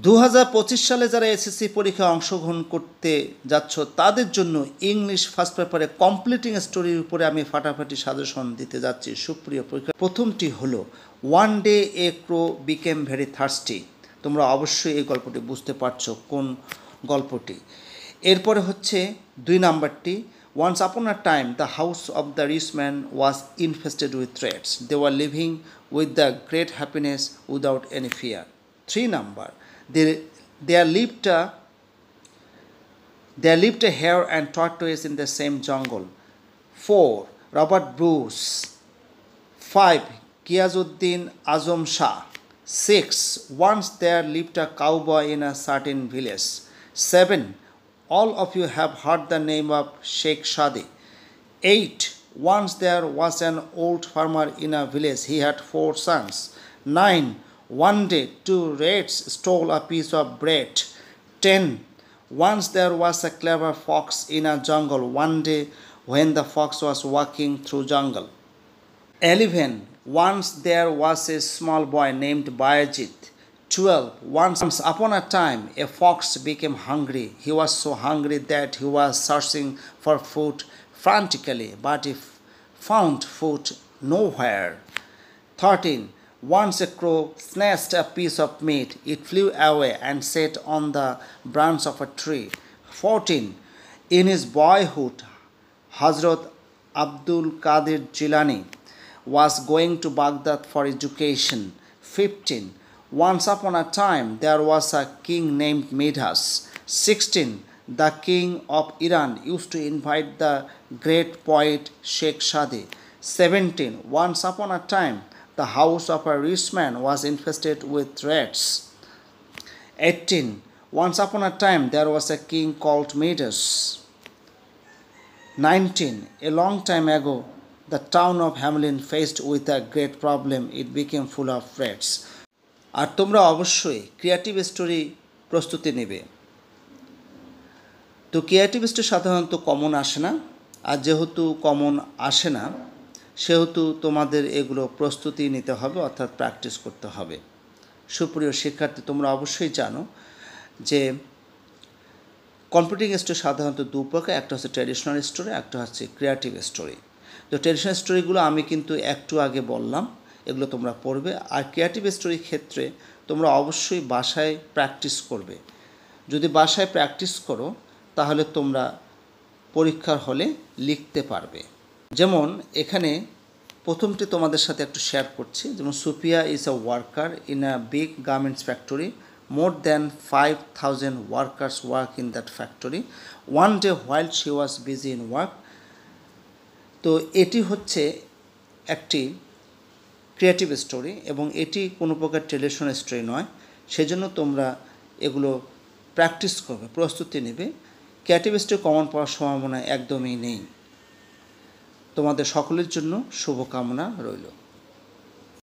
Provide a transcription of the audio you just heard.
2025 সালে যারা এসএসসি পরীক্ষায় অংশগ্রহণ করতে যাচ্ছ তাদের জন্য ইংলিশ ফার্স্ট পেপারে কমপ্লিটিং স্টোরির উপরে আমি ফাটাফাটি সাজেশন দিতে যাচ্ছি সুপ্রিয় পরীক্ষা। প্রথমটি হলো ওয়ান ডে এ ক্রো বিকেম ভেরি থার্স্টি। তোমরা অবশ্যই এই গল্পটি বুঝতে পারছো কোন গল্পটি। এরপরে হচ্ছে 2 নাম্বারটি, once upon a time the house of the rich man was infested with threats, they were living with the great happiness without any fear. 3 number, There lived a hare and tortoise in the same jungle. 4. Robert Bruce. 5. Ghiazuddin Azam Shah. 6. Once there lived a cowboy in a certain village. 7. All of you have heard the name of Sheikh Shadi. 8. Once there was an old farmer in a village. He had 4 sons. 9. One day 2 rats stole a piece of bread. 10. Once there was a clever fox in a jungle one day when the fox was walking through jungle. 11. Once there was a small boy named Bayajid. 12. Once upon a time a fox became hungry. He was so hungry that he was searching for food frantically, but he found food nowhere. 13. Once a crow snatched a piece of meat. It flew away and sat on the branch of a tree. 14. In his boyhood, Hazrat Abdul Qadir Jilani was going to Baghdad for education. 15. Once upon a time, there was a king named Midas. 16. The king of Iran used to invite the great poet Sheikh Shadi. 17. Once upon a time, the house of a rich man was infested with rats. 18. Once upon a time there was a king called Midas. 19. A long time ago the town of Hamelin faced with a great problem. It became full of rats. আর তোমরা অবশ্যই creative story প্রস্তুতি নেবে। তো creative story সাধারণত common আসে না, আর যেহেতু common আসে না সেহেতু তোমাদের এগুলো প্রস্তুতি নিতে হবে, অর্থাৎ প্র্যাকটিস করতে হবে। সুপ্রিয় শিক্ষার্থী, তোমরা অবশ্যই জানো যে কমপ্লিটিং স্টোরি সাধারণত 2 প্রকার, একটা হচ্ছে ট্র্যাডিশনাল স্টোরি, একটা হচ্ছে ক্রিয়েটিভ স্টোরি। তো ট্র্যাডিশনাল স্টোরিগুলো আমি কিন্তু একটু আগে বললাম, এগুলো তোমরা পড়বে। আর ক্রিয়েটিভ স্টোরির ক্ষেত্রে তোমরা অবশ্যই বাসায় প্র্যাকটিস করবে। যদি বাসায় প্র্যাকটিস করো তাহলে তোমরা পরীক্ষার হলে লিখতে পারবে। যেমন এখানে প্রথমটি তোমাদের সাথে একটু শেয়ার করছি। যেমন Sufia is a worker in a big garments factory. More than 5,000 workers work in that factory. One day while she was busy in work. তো এটি হচ্ছে একটি ক্রিয়েটিভ স্টোরি এবং এটি কোনো প্রকার ট্রেডিশনাল স্টোরি নয়। সেজন্য তোমরা এগুলো প্র্যাকটিস করবে, প্রস্তুতি নেবে। ক্রিয়েটিভ স্টোরি কমন পাওয়ার সম্ভাবনা একদমই নেই। তোমাদের সকলের জন্য শুভকামনা রইল।